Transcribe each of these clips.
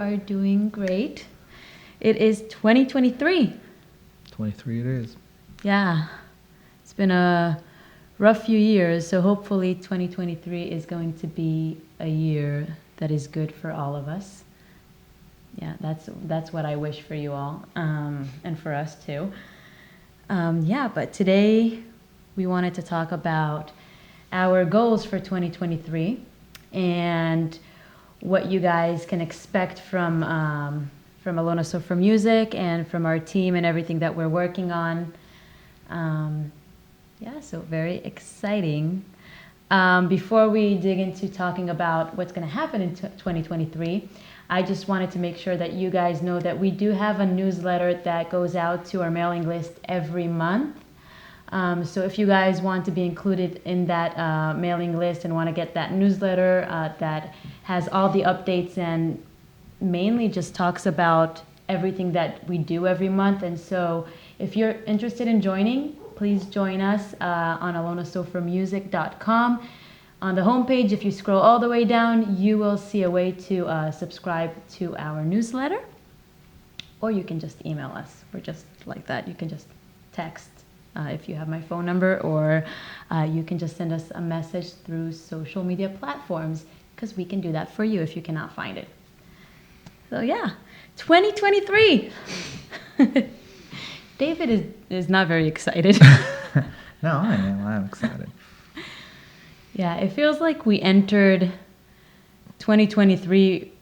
are doing great. It is 2023. 23 it is. Yeah. It's been a rough few years, so hopefully 2023 is going to be a year that is good for all of us. Yeah, that's what I wish for you all, and for us too. But today we wanted to talk about our goals for 2023 and what you guys can expect from Alona Sofer Music and from our team and everything that we're working on. So very exciting. Before we dig into talking about what's going to happen in 2023, I just wanted to make sure that you guys know that we do have a newsletter that goes out to our mailing list every month. So if you guys want to be included in that mailing list and want to get that newsletter that has all the updates and mainly just talks about everything that we do every month. And so if you're interested in joining, please join us on alonasofermusic.com. On the homepage, if you scroll all the way down, you will see a way to subscribe to our newsletter. Or you can just email us. We're just like that. You can just text if you have my phone number, or you can just send us a message through social media platforms, because we can do that for you if you cannot find it. So 2023. David is not very excited. No, I am. I'm excited. Yeah, it feels like we entered 2023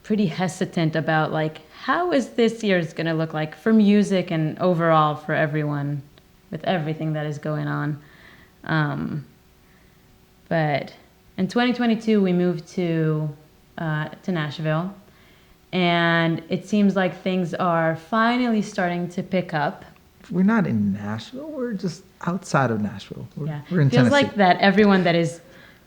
pretty hesitant about how is this year's going to look like for music and overall for everyone with everything that is going on. But in 2022, we moved to Nashville, and it seems like things are finally starting to pick up. We're not in Nashville. We're just outside of Nashville. We're in Tennessee. Feels like that everyone that is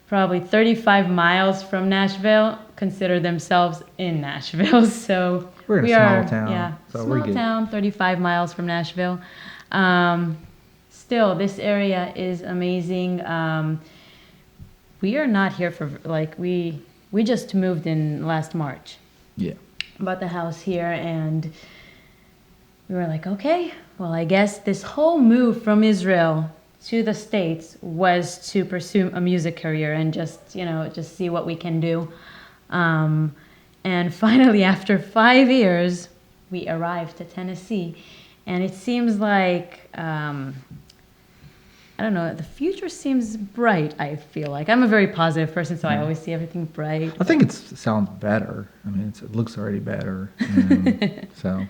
probably 35 miles from Nashville consider themselves in Nashville. So we're in a small town. Yeah, so small town, 35 miles from Nashville. Still, this area is amazing. We are not here for we just moved in last March. Yeah. Bought the house here, and we were like, okay, well, I guess this whole move from Israel to the States was to pursue a music career and just see what we can do. And finally, after 5 years, we arrived to Tennessee, and it seems like, I don't know, the future seems bright, I feel like. I'm a very positive person, so I always see everything bright. I think it sounds better. I mean, it looks already better. So.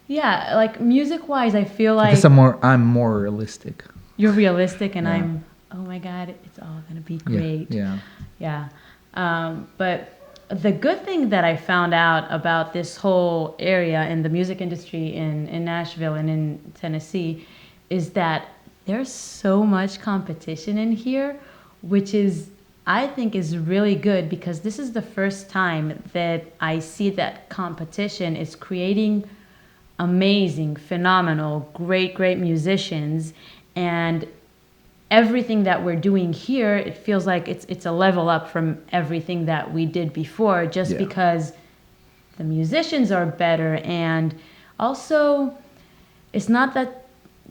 Yeah, music-wise, I feel like... I'm more realistic. You're realistic, and I'm, oh my God, it's all going to be great. Yeah. But the good thing that I found out about this whole area in the music industry in Nashville and in Tennessee is that there's so much competition in here, which I think is really good, because this is the first time that I see that competition is creating amazing, phenomenal, great musicians, and everything that we're doing here, it feels like it's a level up from everything that we did before, just because the musicians are better, and also it's not that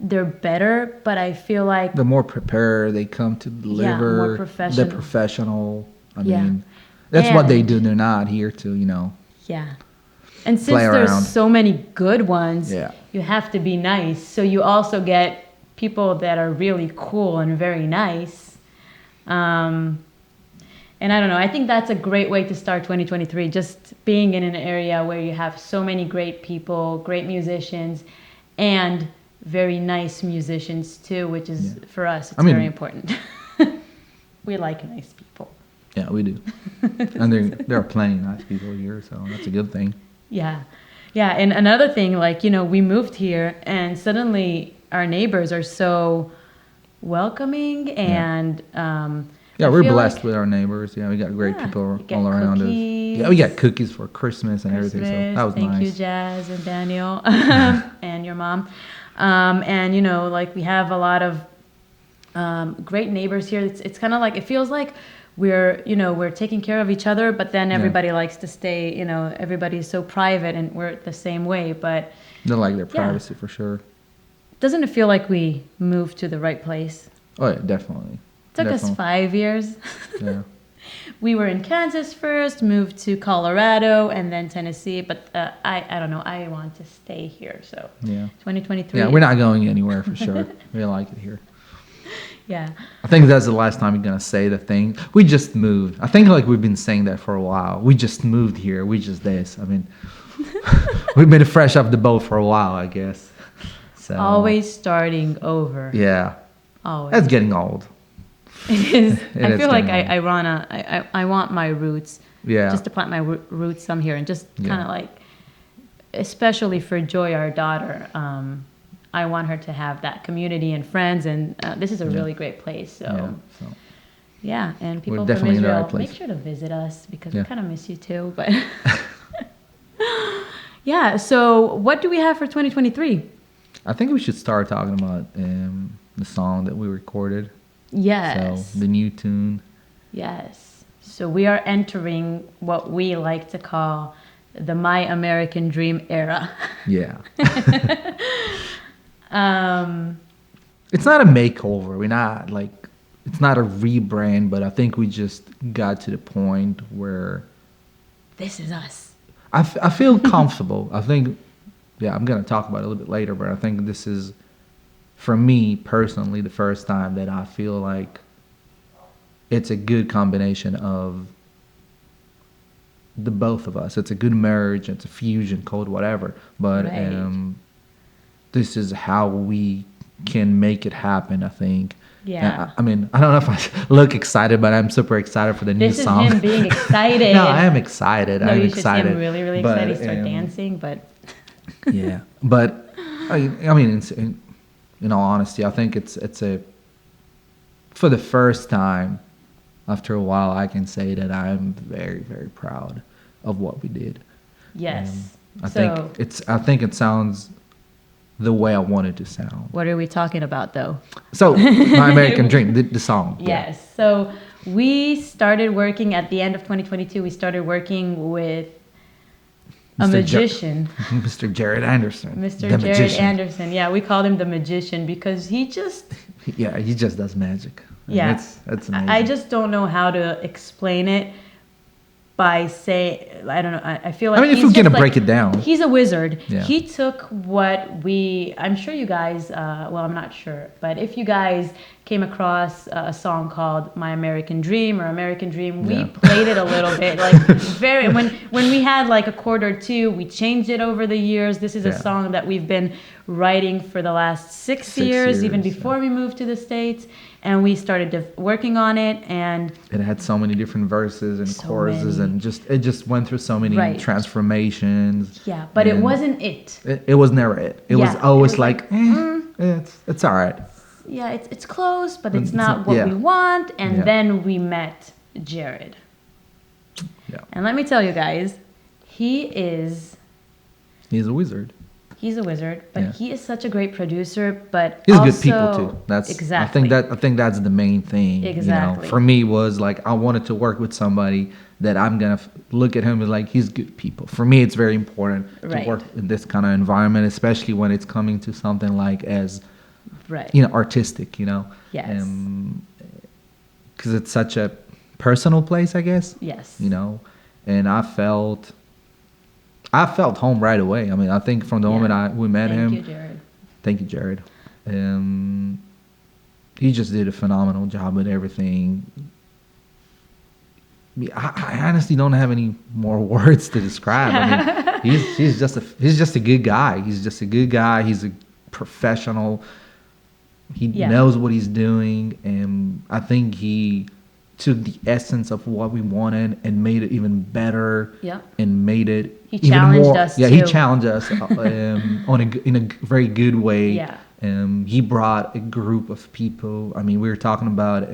they're better, but I feel like the more prepared they come to deliver, more professional. The professional. I mean, that's what they do. They're not here to, Yeah. And since there's so many good ones, you have to be nice. So you also get people that are really cool and very nice. And I don't know, I think that's a great way to start 2023, just being in an area where you have so many great people, great musicians, and very nice musicians too, which is, for us, it's very important. We like nice people. Yeah, we do. And there are plenty of nice people here, so that's a good thing. Yeah. And another thing, we moved here, and suddenly our neighbors are so welcoming, and we're blessed with our neighbors. Yeah, we got great people all around us. Yeah, we got cookies for Christmas and everything, so that was nice. Thank you, Jazz and Daniel, and your mom. And we have a lot of great neighbors here. It's kind of it feels like we're taking care of each other, but then everybody likes to stay, everybody's so private, and we're the same way. But they like their privacy for sure. Doesn't it feel like we moved to the right place? Oh yeah, definitely. Took us 5 years. Yeah. We were in Kansas first, moved to Colorado, and then Tennessee. But I don't know. I want to stay here. So 2023. Yeah, we're not going anywhere for sure. We like it here. Yeah. I think that's the last time you're gonna say the thing. We just moved. I think like we've been saying that for a while. We just moved here. We just this. I mean, we've been fresh off the boat for a while, I guess. So always starting over. Yeah. Always. That's getting old. It is. I feel like I want my roots. Yeah. Just to plant my roots some here, and just kind of like, especially for Joy, our daughter. I want her to have that community and friends, and this is a really great place. So, and people from Israel, make sure to visit us because we kind of miss you too. But so what do we have for 2023? I think we should start talking about the song that we recorded. Yes. So the new tune. Yes. So we are entering what we like to call the My American Dream era. Yeah. It's not a makeover. We're not like, it's not a rebrand, but I think we just got to the point where this is us. I feel comfortable. I think, I'm going to talk about it a little bit later, but I think this is, for me personally, the first time that I feel like it's a good combination of the both of us. It's a good marriage. It's a fusion, called whatever. But this is how we can make it happen, I think. Yeah. I mean, I don't know if I look excited, but I'm super excited for the new song. This is him being excited. No, I am excited. I'm excited. You should see him really, really excited. Start dancing, but... Yeah. But, I mean, in all honesty, I think it's for the first time after a while, I can say that I'm very, very proud of what we did. Yes. I think it sounds the way I want it to sound. What are we talking about, though? So, My American Dream, the song. Yes. Yeah. So we started working at the end of 2022. We started working with a magician. Mr. Jared Anderson. Mr. Jared magician. Anderson. Yeah, we called him the magician because he just... Yeah, he just does magic. Yeah. That's amazing. I just don't know how to explain it by I don't know. I feel like if you're going to break it down. He's a wizard. Yeah. He took I'm sure you guys, I'm not sure, but if you guys came across a song called My American Dream or American Dream, we played it a little bit, like when we had like a chord or two, we changed it over the years. This is a song that we've been writing for the last 6 years, even before we moved to the States. And we started working on it, and it had so many different verses and choruses, and it just went through so many transformations. Yeah, but it wasn't it. It was never it. It was always it's all right. Yeah, it's close, but it's not what we want. And then we met Jared. Yeah. And let me tell you guys, he's a wizard. He's a wizard, but he is such a great producer. But he's also, good people too. That's exactly. I think that's the main thing. Exactly. For me was like I wanted to work with somebody that I'm gonna look at him as like he's good people. For me, it's very important to work in this kind of environment, especially when it's coming to something like as artistic. Yes. Because it's such a personal place, I guess. Yes. And I felt home right away. I mean, I think from the moment we met him. Thank you, Jared. Thank you, Jared. He just did a phenomenal job with everything. I honestly don't have any more words to describe. I mean, he's just a good guy. He's just a good guy. He's a professional. He knows what he's doing, and I think he took the essence of what we wanted and made it even better. Yeah. And made it challenged even more. Us. Yeah, too. He challenged us in a very good way. Yeah. He brought a group of people. I mean, we were talking about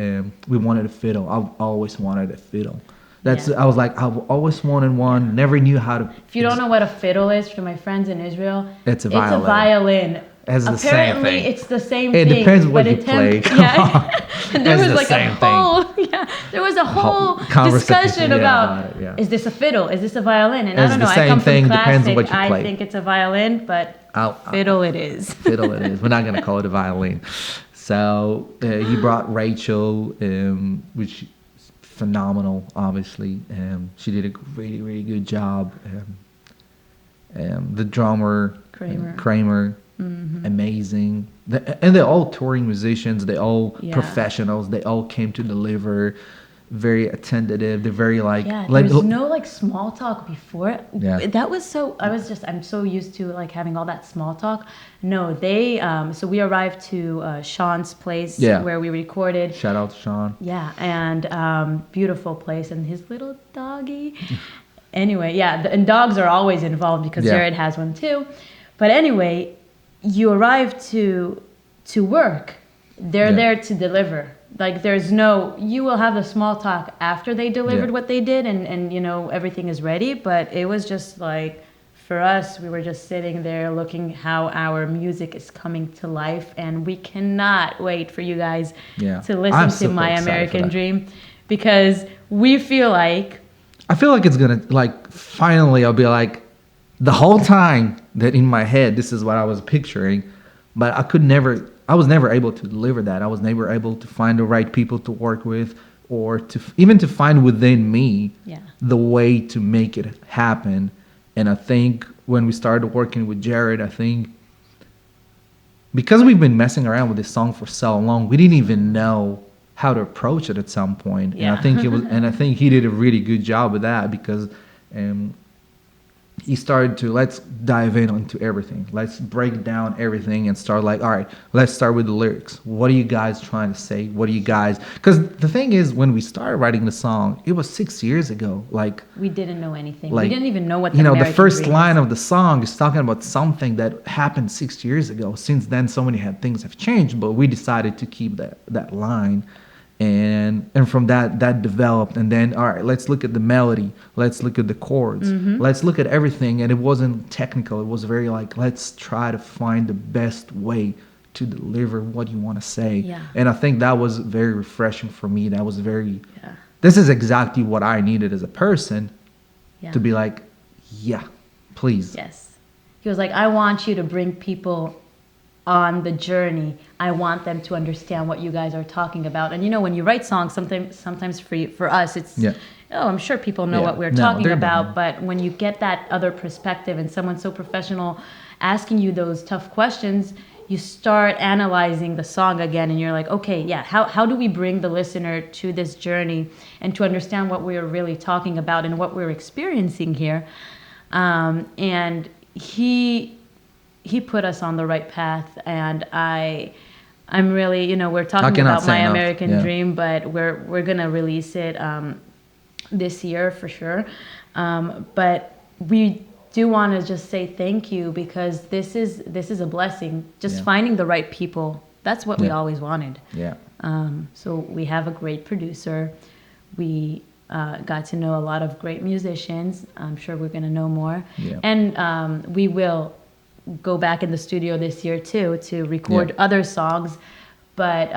we wanted a fiddle. I've always wanted a fiddle. I was like, I've always wanted one. Never knew how to. If you don't know what a fiddle is, to my friends in Israel, it's a violin. It's a violin. Apparently, it's the same thing. It depends what you play. Yeah. There was like a whole Yeah, there was a whole conversation, discussion yeah, about about it, yeah. is this a fiddle? Is this a violin? And I It's don't know. the I same come from thing, depends on classic. what you I play. think it's a violin, but I'll- fiddle it is. Fiddle it is. We're not gonna call it a violin. So he brought Rachel, which is phenomenal. Obviously, she did a really, really good job. The drummer Kramer, amazing. And they're all touring musicians. They're all professionals. They all came to deliver. Very attentive. They're very Yeah, there was no like small talk before. Yeah. That was so. I'm so used to like having all that small talk. No, they. So we arrived to Sean's place where we recorded. Shout out to Sean. Yeah, and beautiful place and his little doggy. Anyway, yeah, and dogs are always involved because Jared has one too. But anyway, you arrive to work. They're there to deliver. Like there's no, you will have the small talk after they delivered what they did and you know, everything is ready. But it was just like, for us, we were just sitting there looking how our music is coming to life. And we cannot wait for you guys to listen to My American Dream because we feel like. I feel like it's going to, like, finally I'll be like, the whole time that in my head, this is what I was picturing, but I was never able to deliver that. I was never able to find the right people to work with or even to find within me the way to make it happen. And I think when we started working with Jared, I think because we've been messing around with this song for so long, we didn't even know how to approach it at some point. And I think he did a really good job with that because he started to let's dive in onto everything. Let's break down everything and start like, all right, let's start with the lyrics. What are you guys trying to say? What are you guys? Because the thing is, when we started writing the song, it was 6 years ago. Like we didn't know anything. Like, we didn't even know what the first line of the song is talking about something that happened 6 years ago. Since then, so many things have changed, but we decided to keep that line. And from that developed, and then all right, let's look at the melody, let's look at the chords, let's look at everything. And it wasn't technical, it was very like, let's try to find the best way to deliver what you want to say. And I think that was very refreshing for me. That was very this is exactly what I needed as a person to be like, please. He was like, I want you to bring people on the journey. I want them to understand what you guys are talking about. And you know, when you write songs, sometimes for us, it's I'm sure people know what we're talking about. But when you get that other perspective and someone so professional asking you those tough questions, you start analyzing the song again, and you're like, okay, how do we bring the listener to this journey and to understand what we're really talking about and what we're experiencing here? And he put us on the right path, and I'm really, we're talking about My American Dream, but we're gonna release it this year for sure. But we do want to just say thank you because this is a blessing. Just finding the right people. That's what we always wanted. So we have a great producer. We got to know a lot of great musicians. I'm sure we're gonna know more, and we will go back in the studio this year too to record other songs. But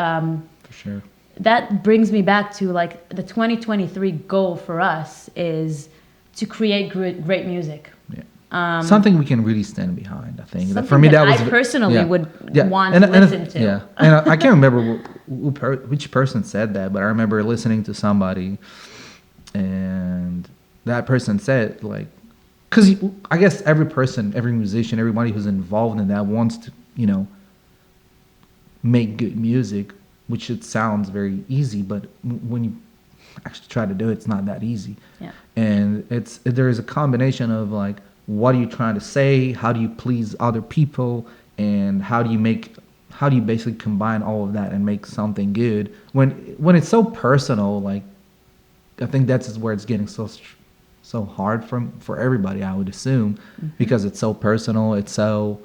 for sure, that brings me back to like the 2023 goal for us is to create great music. Something we can really stand behind. I think that for me that was I personally would want to listen to. And I can't remember which person said that, but I remember listening to somebody, and that person said like, because I guess every person, every musician, everybody who's involved in that wants to, make good music, which it sounds very easy, but when you actually try to do it, it's not that easy. And there is a combination of like, what are you trying to say? How do you please other people? And how do you basically combine all of that and make something good? When it's so personal, like, I think that's where it's getting so hard for everybody, I would assume, because it's so personal. It's so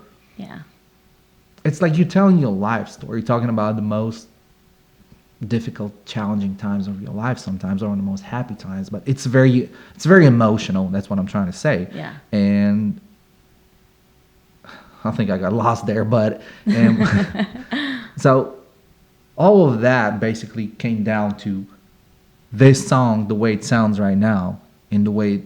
it's like you're telling your life story. You're talking about the most difficult, challenging times of your life sometimes, or the most happy times. But it's very emotional. That's what I'm trying to say. And I think I got lost there, but so all of that basically came down to this song, the way it sounds right now, and the way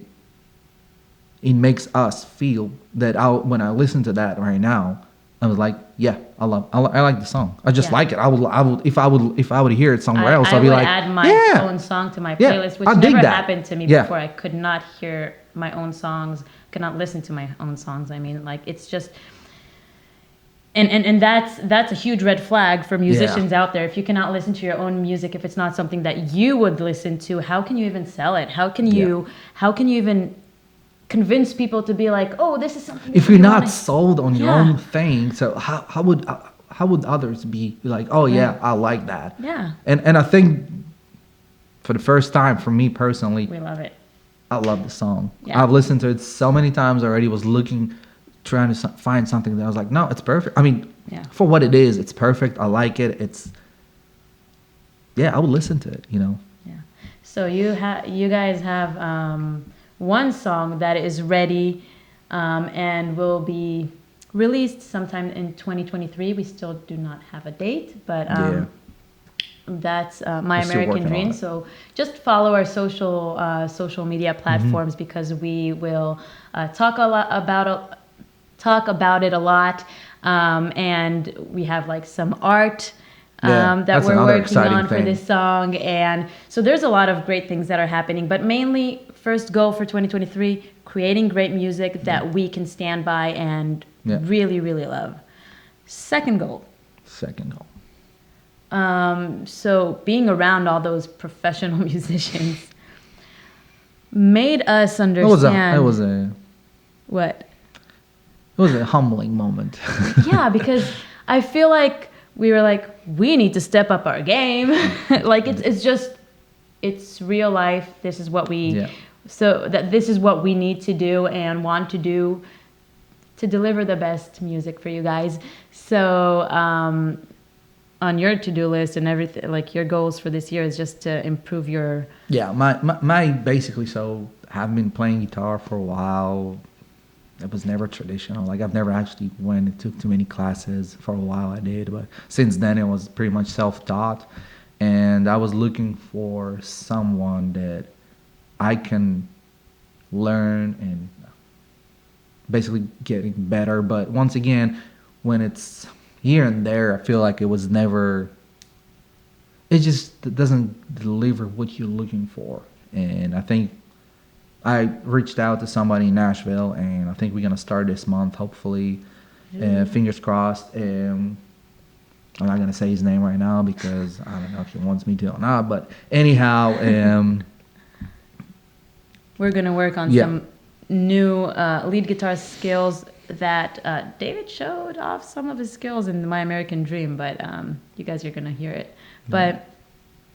it makes us feel, that when I listen to that right now, I was like, yeah, I like the song. I just like it. I would if I would hear it somewhere else, I'd be like, I would add my own song to my playlist, which never happened to me before. I could not hear my own songs, could not listen to my own songs. I mean, like, it's just, and that's a huge red flag for musicians out there. If you cannot listen to your own music, if it's not something that you would listen to, how can you even sell it? How can you even convince people to be like, oh, this is something. If you're not sold on your own thing, so how would others be like, oh yeah, I like that. Yeah. And I think for the first time, for me personally, we love it. I love the song. Yeah. I've listened to it so many times already. Was trying to find something that I was like, no, it's perfect. I mean, for what it is, it's perfect. I like it. I would listen to it. Yeah. So you guys have one song that is ready and will be released sometime in 2023. We still do not have a date, but that's My American Dream. So just follow our social media platforms, because we will talk about it a lot, and we have like some art that we're working on for this song, and so there's a lot of great things that are happening, but mainly first goal for 2023, creating great music that we can stand by and really, really love. Second goal. So being around all those professional musicians made us understand. It was a what? It was a humbling moment. Yeah, because I feel like we were like, we need to step up our game. Like it's real life. This is what this is what we need to do and want to do to deliver the best music for you guys. So on your to-do list and everything, like your goals for this year is just to improve your... Yeah, my basically, so I've been playing guitar for a while. It was never traditional. Like, I've never actually went and took too many classes. For a while I did, but since then it was pretty much self-taught. And I was looking for someone that I can learn and basically getting better. But once again, when it's here and there, I feel like it was never... It just doesn't deliver what you're looking for. And I think I reached out to somebody in Nashville, and I think we're going to start this month, hopefully. Fingers crossed. I'm not going to say his name right now because I don't know if he wants me to or not. But anyhow... we're going to work on some new lead guitar skills that David showed off some of his skills in My American Dream, but you guys are going to hear it. But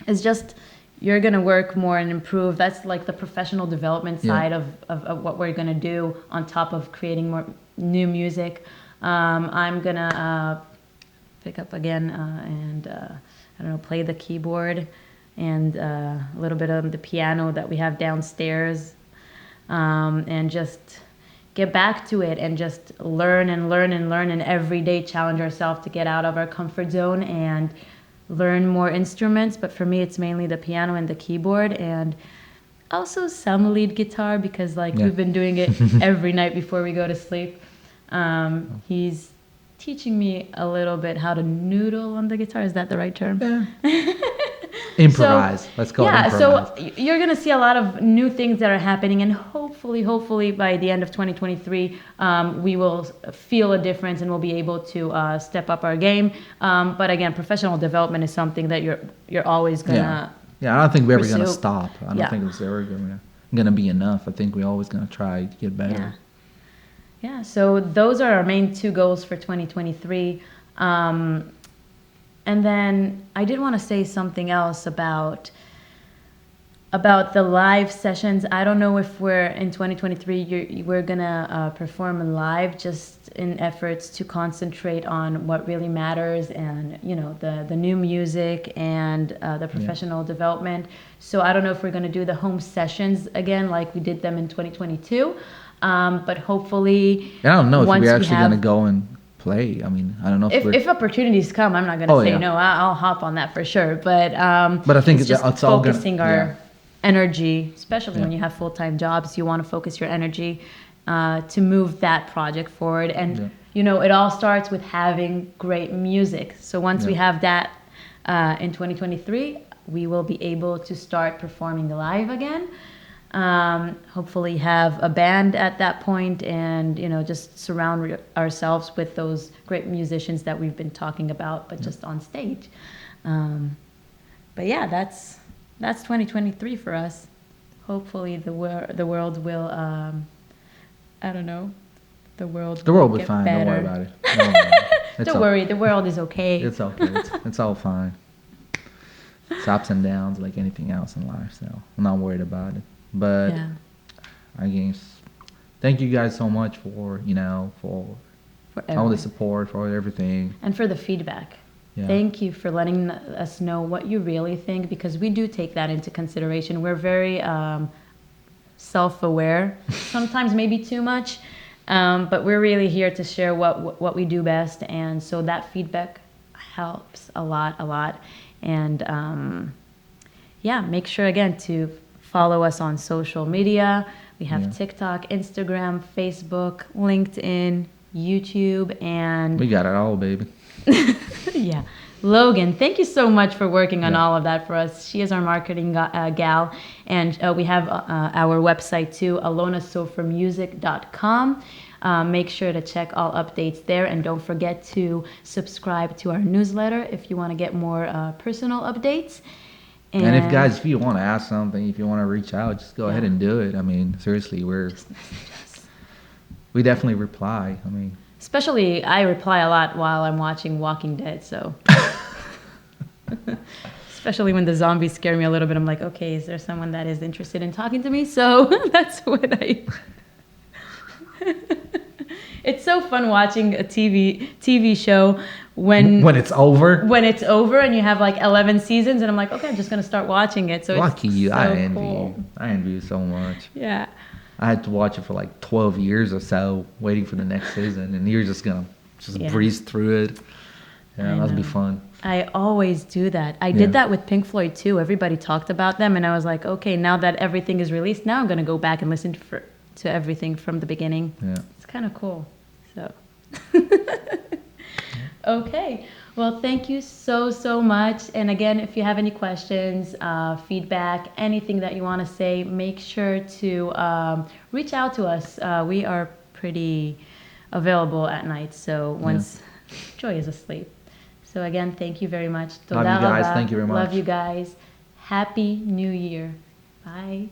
it's just... You're going to work more and improve. That's like the professional development side of what we're going to do on top of creating more new music. I'm going to pick up again and, play the keyboard and a little bit of the piano that we have downstairs, and just get back to it and just learn and every day challenge ourselves to get out of our comfort zone and learn more instruments. But for me, it's mainly the piano and the keyboard, and also some lead guitar, because we've been doing it every night before we go to sleep. He's teaching me a little bit how to noodle on the guitar. Is that the right term? Yeah. Improvise. Let's call it improvise. So you're going to see a lot of new things that are happening, and hopefully by the end of 2023, we will feel a difference and we'll be able to step up our game. But again, professional development is something that you're always going to I don't think we're ever going to stop. I don't think it's ever going to be enough. I think we're always going to try to get better. Yeah, so those are our main two goals for 2023. And then I did want to say something else about the live sessions. I don't know if we're in 2023, we're going to perform live, just in efforts to concentrate on what really matters and, the new music and the professional development. So I don't know if we're going to do the home sessions again like we did them in 2022. But hopefully... I don't know if we're actually going to go and play. I mean, I don't know if opportunities come, I'm not going to say no. I'll hop on that for sure. But I think it's just it's all focusing our energy, especially when Yeah. you have full-time jobs. You want to focus your energy to move that project forward. And, Yeah. it all starts with having great music. So once we Yeah. have that in 2023, we will be able to start performing live again. Hopefully have a band at that point, and just surround ourselves with those great musicians that we've been talking about, but just on stage. But yeah, that's 2023 for us. Hopefully the world will I don't know, the world The world will be get fine. better. Don't worry about it. Don't worry about it. It's Don't worry, the world is okay. It's okay. It's all fine. It's ups and downs like anything else in life. So I'm not worried about it. But Yeah. I guess thank you guys so much for for For all the everyone. support, for everything. And for the feedback. Yeah. Thank you for letting us know what you really think, because we do take that into consideration. We're very self-aware, sometimes maybe too much, but we're really here to share what we do best, and so that feedback helps a lot. And yeah, make sure again to follow us on social media. We have Yeah. TikTok, Instagram, Facebook, LinkedIn, YouTube, and We got it all, baby. yeah. Logan, thank you so much for working on Yeah. all of that for us. She is our marketing gal. And we have our website too, alonasofermusic.com. Make sure to check all updates there. And don't forget to subscribe to our newsletter if you want to get more personal updates. And if guys, if you want to ask something, if you want to reach out, just go ahead Yeah. and do it. I mean, seriously, Just message us. we definitely reply. I mean, Especially, I reply a lot while I'm watching Walking Dead, so. Especially when the zombies scare me a little bit, I'm like, okay, is there someone that is interested in talking to me? So that's what I. It's so fun watching a TV show when it's over. when it's over and you have like 11 seasons, and I'm like, okay, I'm just gonna start watching it. So Lucky it's you. so I envy cool. you. I envy you so much. Yeah. I had to watch it for like 12 years or so, waiting for the next season, and you're just gonna Yeah. breeze through it. Yeah, I that'd be know. fun. I always do that. I Yeah. did that with Pink Floyd too. Everybody talked about them, and I was like, okay, now that everything is released, now I'm gonna go back and listen to everything from the beginning. Yeah. It's kind of cool. So, okay. Well, thank you so much. And again, if you have any questions, feedback, anything that you want to say, make sure to reach out to us. We are pretty available at night. So once Joy is asleep. So again, thank you very much. Love you guys. Thank you very much. Love you guys. Happy New Year. Bye.